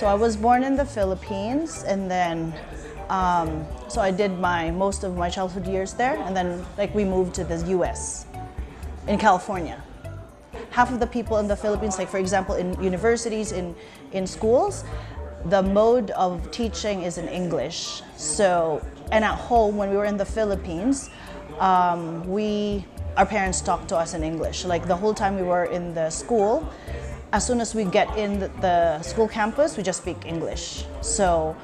I was born in the Philippines, and then so I did most of my childhood years there, and then like we moved to the U.S. in California. Half of the people in the Philippines, like for example in universities, in schools, the mode of teaching is in English. So, and at home when we were in the Philippines, our parents talked to us in English. Like the whole time we were in the school, as soon as we get in the school campus, we just speak English. So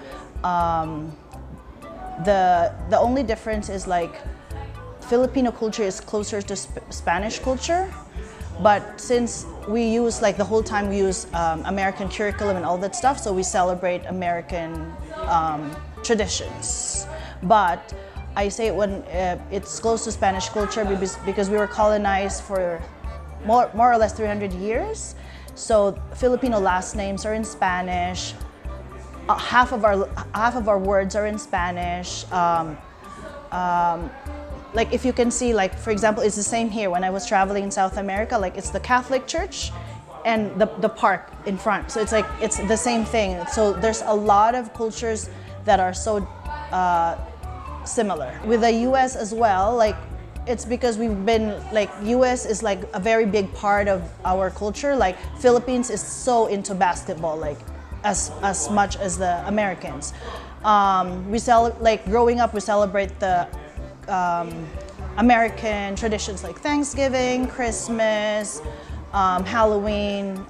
the only difference is like Filipino culture is closer to Spanish culture, but since we use like the whole time we use American curriculum and all that stuff, so we celebrate American traditions. But I say it when it's close to Spanish culture because we were colonized for more or less 300 years. So Filipino last names are in Spanish. Half of our words are in Spanish. Like if you can see, like for example, it's the same here when I was traveling in South America. Like it's the Catholic Church and the park in front. So it's like it's the same thing. So there's a lot of cultures that are so similar. With the U.S. as well, like it's because we've been like U.S. is like a very big part of our culture. Like Philippines is so into basketball, like as much as the Americans. Like growing up, we celebrate the American traditions like Thanksgiving, Christmas, Halloween,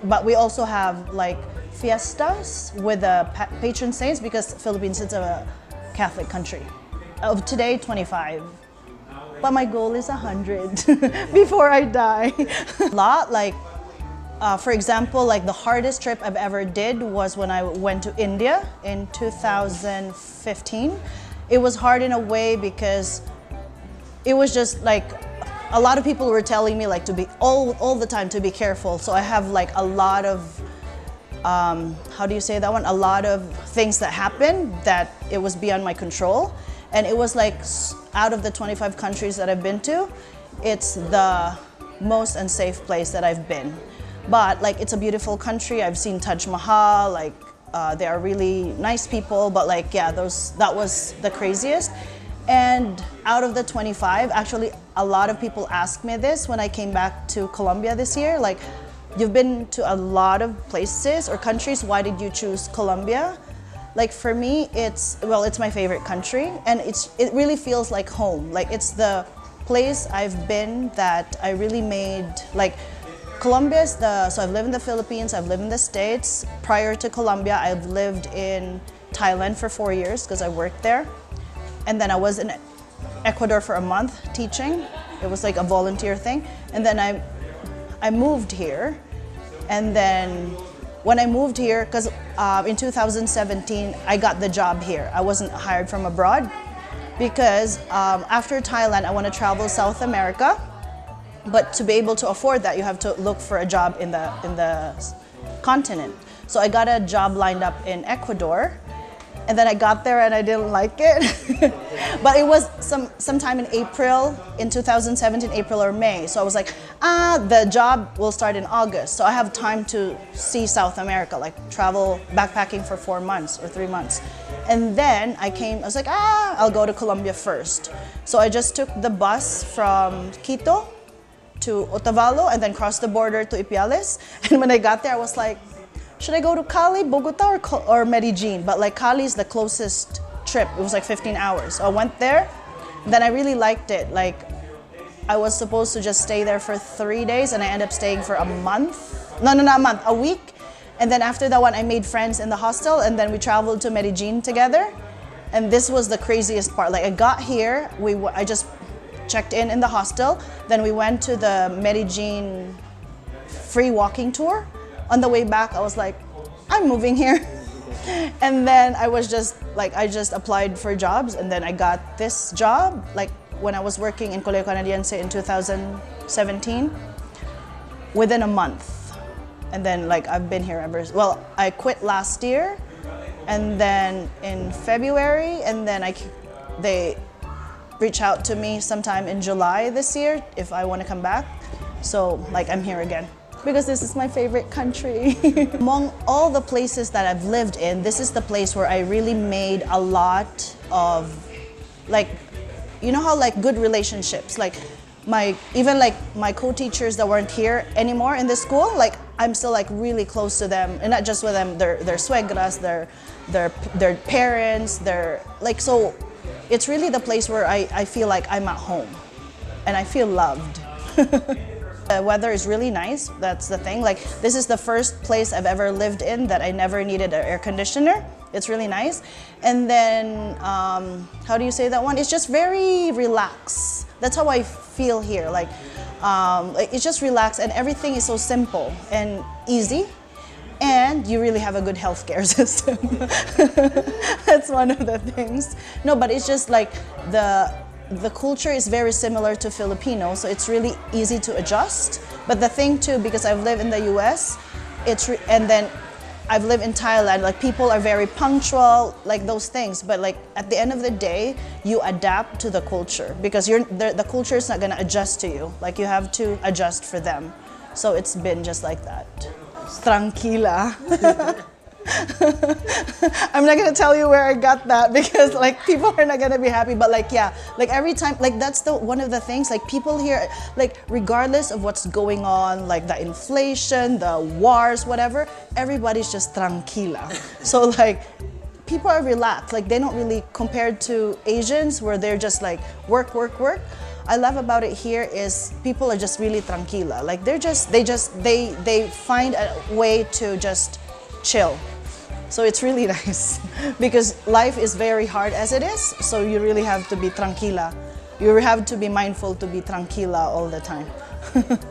but we also have like fiestas with the patron saints because Philippines is a Catholic country. Of today, 25. But my goal is 100 before I die. A lot, like for example, like the hardest trip I've ever did was when I went to India in 2015. It was hard in a way because it was just like a lot of people were telling me like to be all the time to be careful. So I have like a lot of how do you say that one? A lot of things that happened that it was beyond my control. And it was like out of the 25 countries that I've been to, it's the most unsafe place that I've been. But like it's a beautiful country. I've seen Taj Mahal, like they are really nice people, but like yeah, that was the craziest. And out of the 25, actually a lot of people ask me this when I came back to Colombia this year, like you've been to a lot of places or countries, why did you choose Colombia? Like for me, it's my favorite country, and it really feels like home. Like it's the place I've been that I really made, like Colombia is so I've lived in the Philippines, I've lived in the States. Prior to Colombia, I've lived in Thailand for 4 years because I worked there. And then I was in Ecuador for a month teaching. It was like a volunteer thing. And then I moved here. And then when I moved here, because in 2017, I got the job here. I wasn't hired from abroad because after Thailand, I want to travel South America. But to be able to afford that, you have to look for a job in the continent. So I got a job lined up in Ecuador. And then I got there and I didn't like it. But it was sometime in April, in 2017, April or May. So I was like, the job will start in August. So I have time to see South America, like travel backpacking for 4 months or 3 months. And then I was like, I'll go to Colombia first. So I just took the bus from Quito to Otavalo and then crossed the border to Ipiales. And when I got there, I was like, should I go to Cali, Bogota, or Medellin? But like Cali is the closest trip. It was like 15 hours. So I went there. Then I really liked it. Like I was supposed to just stay there for 3 days and I ended up staying for a month. No, not a month, a week. And then after that one, I made friends in the hostel and then we traveled to Medellin together. And this was the craziest part. Like I got here, I just checked in the hostel. Then we went to the Medellin free walking tour. On the way back, I was like, I'm moving here. And then I just applied for jobs and then I got this job, like when I was working in Colegio Canadiense in 2017, within a month. And then like I've been here I quit last year and then in February and then they reached out to me sometime in July this year if I want to come back. So like I'm here again. because this is my favorite country. Among all the places that I've lived in, this is the place where I really made a lot of, like, you know how like good relationships, like even like my co-teachers that weren't here anymore in this school, like I'm still like really close to them, and not just with them, their suegras, their parents, their like, so it's really the place where I feel like I'm at home and I feel loved. The weather is really nice, that's the thing. Like, this is the first place I've ever lived in that I never needed an air conditioner. It's really nice. And then, how do you say that one? It's just very relaxed. That's how I feel here. Like it's just relaxed, and everything is so simple and easy. And you really have a good healthcare system. That's one of the things. No, but it's just like the culture is very similar to Filipino, so it's really easy to adjust. But the thing too, because I've lived in the US, and then I've lived in Thailand, like people are very punctual, like those things. But like at the end of the day, you adapt to the culture, because the culture is not gonna adjust to you. Like, you have to adjust for them. So it's been just like that. Tranquila. I'm not gonna tell you where I got that, because like people are not gonna be happy, but like, yeah, like every time, like that's one of the things, like people here, like regardless of what's going on, like the inflation, the wars, whatever, everybody's just tranquila. So like people are relaxed, like they don't really, compared to Asians where they're just like work. I love about it here is people are just really tranquila. Like they find a way to just chill. So it's really nice, because life is very hard as it is, so you really have to be tranquila. You have to be mindful to be tranquila all the time.